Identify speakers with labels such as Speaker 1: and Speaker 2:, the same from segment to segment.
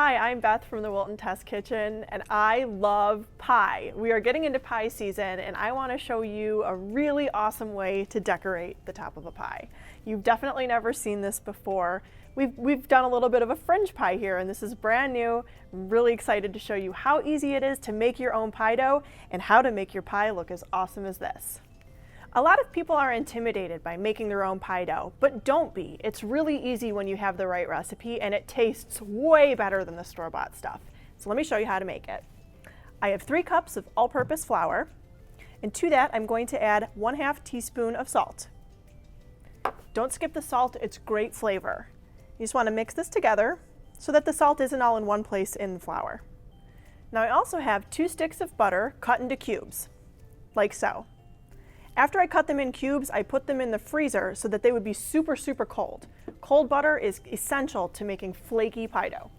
Speaker 1: Hi, I'm Beth from the Wilton Test Kitchen, and I love pie. We are getting into pie season, and I want to show you a really awesome way to decorate the top of a pie. You've definitely never seen this before. We've done a little bit of a fringe pie here, and this is brand new. I'm really excited to show you how easy it is to make your own pie dough and how to make your pie look as awesome as this. A lot of people are intimidated by making their own pie dough, but don't be. It's really easy when you have the right recipe, and it tastes way better than the store-bought stuff. So let me show you how to make it. I have 3 cups of all-purpose flour, and to that I'm going to add 1/2 teaspoon of salt. Don't skip the salt, it's great flavor. You just want to mix this together so that the salt isn't all in one place in the flour. Now I also have 2 sticks of butter cut into cubes, like so. After I cut them in cubes, I put them in the freezer so that they would be super cold. Cold butter is essential to making flaky pie dough.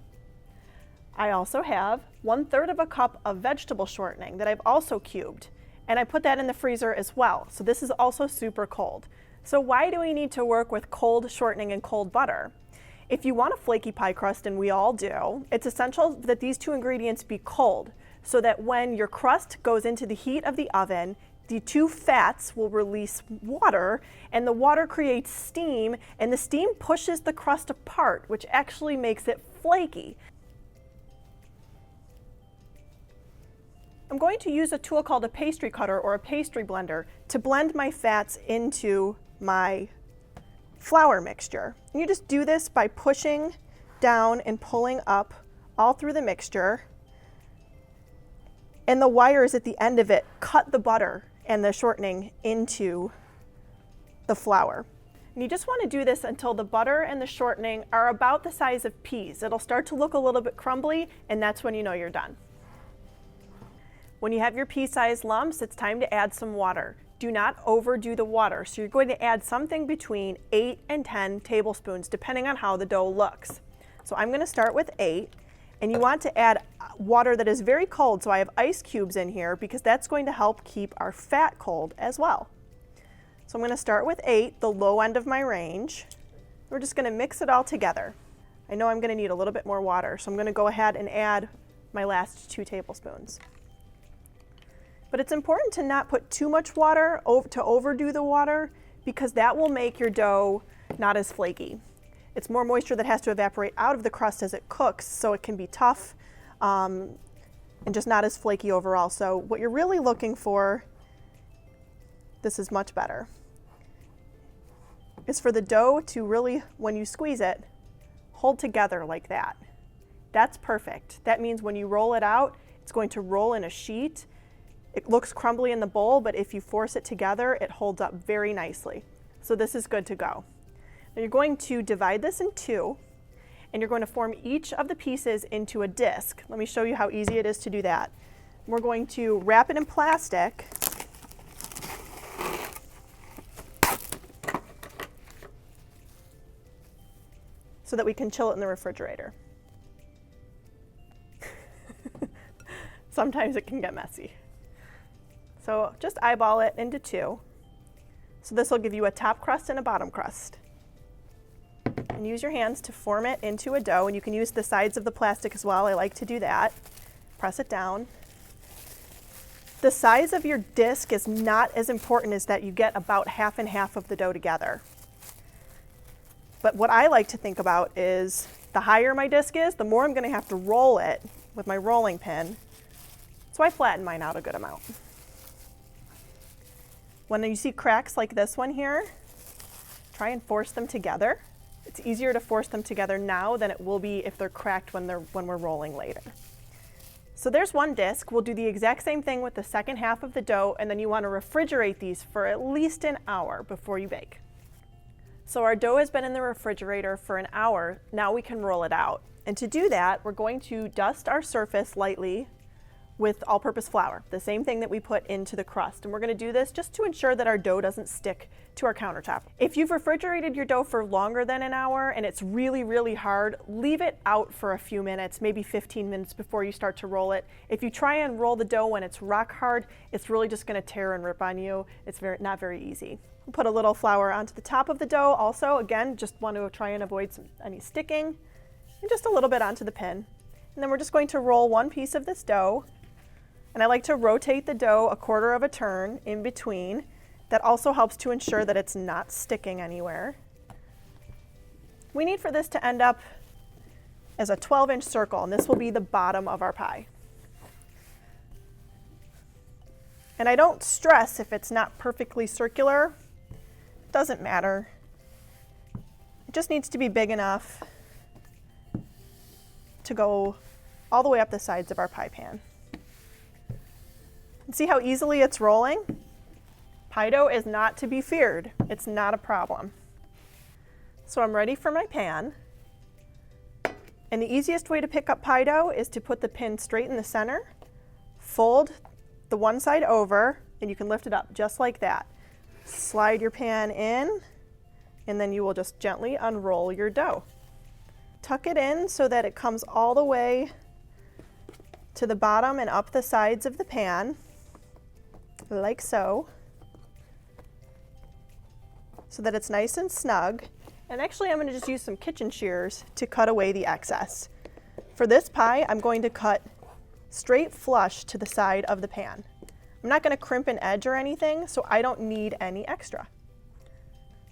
Speaker 1: I also have 1/3 of a cup of vegetable shortening that I've also cubed, and I put that in the freezer as well, so this is also super cold. So why do we need to work with cold shortening and cold butter? If you want a flaky pie crust, and we all do, it's essential that these 2 ingredients be cold so that when your crust goes into the heat of the oven, the 2 fats will release water, and the water creates steam, and the steam pushes the crust apart, which actually makes it flaky. I'm going to use a tool called a pastry cutter or a pastry blender to blend my fats into my flour mixture. And you just do this by pushing down and pulling up all through the mixture, and the wires at the end of it cut the butter and the shortening into the flour. And you just want to do this until the butter and the shortening are about the size of peas. It'll start to look a little bit crumbly, and that's when you know you're done. When you have your pea-sized lumps, it's time to add some water. Do not overdo the water. So you're going to add something between 8 and 10 tablespoons, depending on how the dough looks. So I'm going to start with 8. And you want to add water that is very cold, so I have ice cubes in here because that's going to help keep our fat cold as well. So I'm going to start with 8, the low end of my range. We're just going to mix it all together. I know I'm going to need a little bit more water, so I'm going to go ahead and add my last 2 tablespoons. But it's important to not put too much water, to overdo the water, because that will make your dough not as flaky. It's more moisture that has to evaporate out of the crust as it cooks, so it can be tough and just not as flaky overall. So what you're really looking for, this is much better, is for the dough to really, when you squeeze it, hold together like that. That's perfect. That means when you roll it out, it's going to roll in a sheet. It looks crumbly in the bowl, but if you force it together, it holds up very nicely. So this is good to go. Now you're going to divide this in 2, and you're going to form each of the pieces into a disc. Let me show you how easy it is to do that. We're going to wrap it in plastic so that we can chill it in the refrigerator. Sometimes it can get messy. So just eyeball it into 2. So this will give you a top crust and a bottom crust. And use your hands to form it into a dough, and you can use the sides of the plastic as well. I like to do that. Press it down. The size of your disc is not as important as that you get about half and half of the dough together. But what I like to think about is the higher my disc is, the more I'm going to have to roll it with my rolling pin. So I flatten mine out a good amount. When you see cracks like this one here, try and force them together. It's easier to force them together now than it will be if they're cracked when we're rolling later. So there's one disc. We'll do the exact same thing with the second half of the dough, and then you want to refrigerate these for at least an hour before you bake. So our dough has been in the refrigerator for an hour. Now we can roll it out. And to do that, we're going to dust our surface lightly with all-purpose flour, the same thing that we put into the crust. And we're going to do this just to ensure that our dough doesn't stick to our countertop. If you've refrigerated your dough for longer than an hour and it's really hard, leave it out for a few minutes, maybe 15 minutes before you start to roll it. If you try and roll the dough when it's rock hard, it's really just going to tear and rip on you. It's not very easy. We'll put a little flour onto the top of the dough also. Again, just want to try and avoid any sticking. And just a little bit onto the pin. And then we're just going to roll one piece of this dough. And I like to rotate the dough a quarter of a turn in between. That also helps to ensure that it's not sticking anywhere. We need for this to end up as a 12-inch circle, and this will be the bottom of our pie. And I don't stress if it's not perfectly circular. It doesn't matter. It just needs to be big enough to go all the way up the sides of our pie pan. And see how easily it's rolling? Pie dough is not to be feared. It's not a problem. So I'm ready for my pan. And the easiest way to pick up pie dough is to put the pin straight in the center, fold the one side over, and you can lift it up just like that. Slide your pan in, and then you will just gently unroll your dough. Tuck it in so that it comes all the way to the bottom and up the sides of the pan, like so that it's nice and snug. And actually I'm going to just use some kitchen shears to cut away the excess. For this pie, I'm going to cut straight flush to the side of the pan. I'm not going to crimp an edge or anything, so I don't need any extra.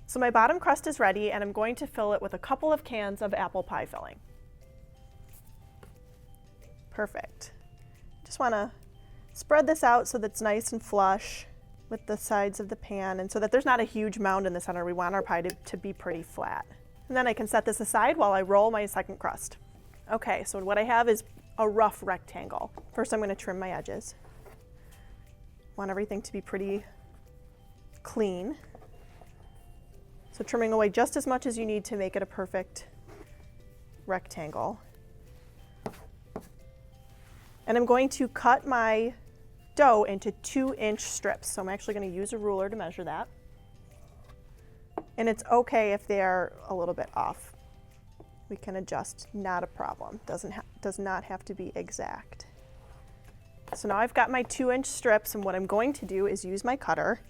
Speaker 1: So my bottom crust is ready, and I'm going to fill it with a couple of cans of apple pie filling. Perfect. Just want to spread this out so that it's nice and flush with the sides of the pan, and so that there's not a huge mound in the center. We want our pie to be pretty flat. And then I can set this aside while I roll my second crust. Okay, so what I have is a rough rectangle. First I'm going to trim my edges. Want everything to be pretty clean. So trimming away just as much as you need to make it a perfect rectangle. And I'm going to cut my dough into 2-inch strips. So I'm actually going to use a ruler to measure that. And it's okay if they're a little bit off. We can adjust, not a problem. Does not have to be exact. So now I've got my 2-inch strips, and what I'm going to do is use my cutter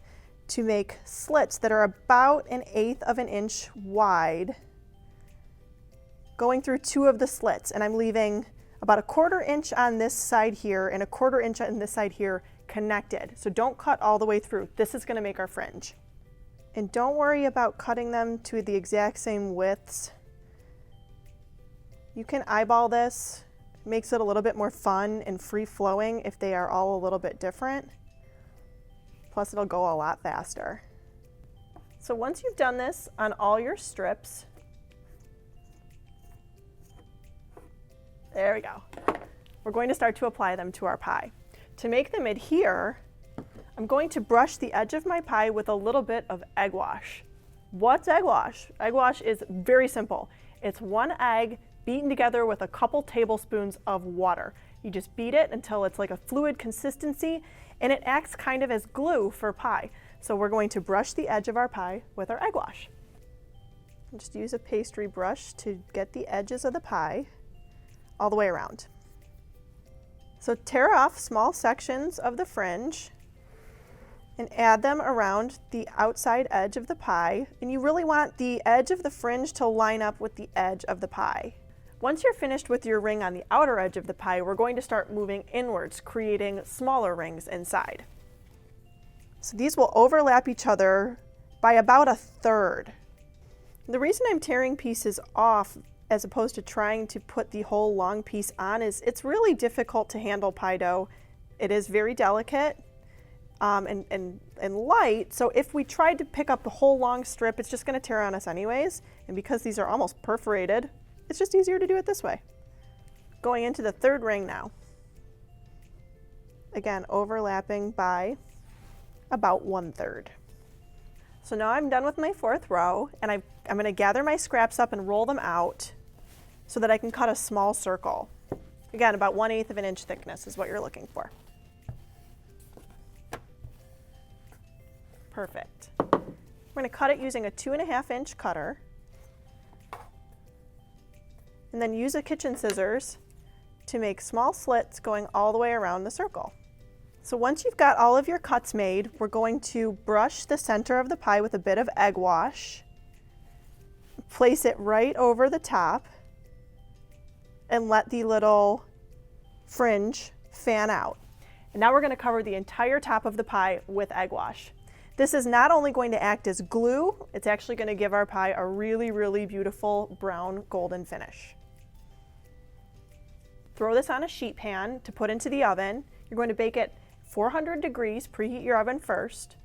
Speaker 1: to make slits that are about 1/8 of an inch wide, going through 2 of the slits, and I'm leaving about 1/4 inch on this side here and 1/4 inch on this side here connected. So don't cut all the way through. This is going to make our fringe. And don't worry about cutting them to the exact same widths. You can eyeball this. It makes it a little bit more fun and free-flowing if they are all a little bit different. Plus it'll go a lot faster. So once you've done this on all your strips, there we go. We're going to start to apply them to our pie. To make them adhere, I'm going to brush the edge of my pie with a little bit of egg wash. What's egg wash? Egg wash is very simple. It's 1 egg beaten together with a couple tablespoons of water. You just beat it until it's like a fluid consistency, and it acts kind of as glue for pie. So we're going to brush the edge of our pie with our egg wash. Just use a pastry brush to get the edges of the pie all the way around. So tear off small sections of the fringe and add them around the outside edge of the pie. And you really want the edge of the fringe to line up with the edge of the pie. Once you're finished with your ring on the outer edge of the pie, we're going to start moving inwards, creating smaller rings inside. So these will overlap each other by about 1/3. The reason I'm tearing pieces off as opposed to trying to put the whole long piece on is it's really difficult to handle pie dough. It is very delicate and light, so if we tried to pick up the whole long strip, it's just going to tear on us anyways. And because these are almost perforated, it's just easier to do it this way. Going into the 3rd ring now. Again, overlapping by about 1/3. So now I'm done with my 4th row, and I'm going to gather my scraps up and roll them out so that I can cut a small circle. Again, about 1/8 of an inch thickness is what you're looking for. Perfect. We're going to cut it using a 2.5 inch cutter, and then use a kitchen scissors to make small slits going all the way around the circle. So once you've got all of your cuts made, we're going to brush the center of the pie with a bit of egg wash, place it right over the top, and let the little fringe fan out. And now we're going to cover the entire top of the pie with egg wash. This is not only going to act as glue, it's actually going to give our pie a really, really beautiful brown golden finish. Throw this on a sheet pan to put into the oven. You're going to bake it 400 degrees, preheat your oven first,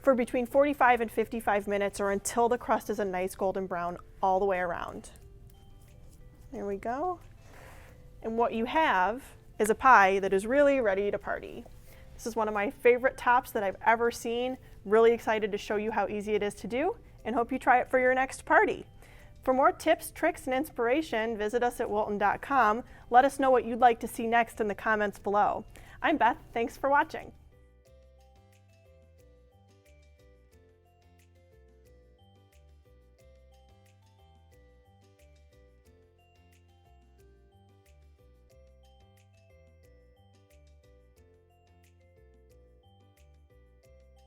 Speaker 1: for between 45 and 55 minutes, or until the crust is a nice golden brown all the way around. There we go. And what you have is a pie that is really ready to party. This is one of my favorite tops that I've ever seen. Really excited to show you how easy it is to do, and hope you try it for your next party. For more tips, tricks, and inspiration, visit us at wilton.com. Let us know what you'd like to see next in the comments below. I'm Beth, thanks for watching.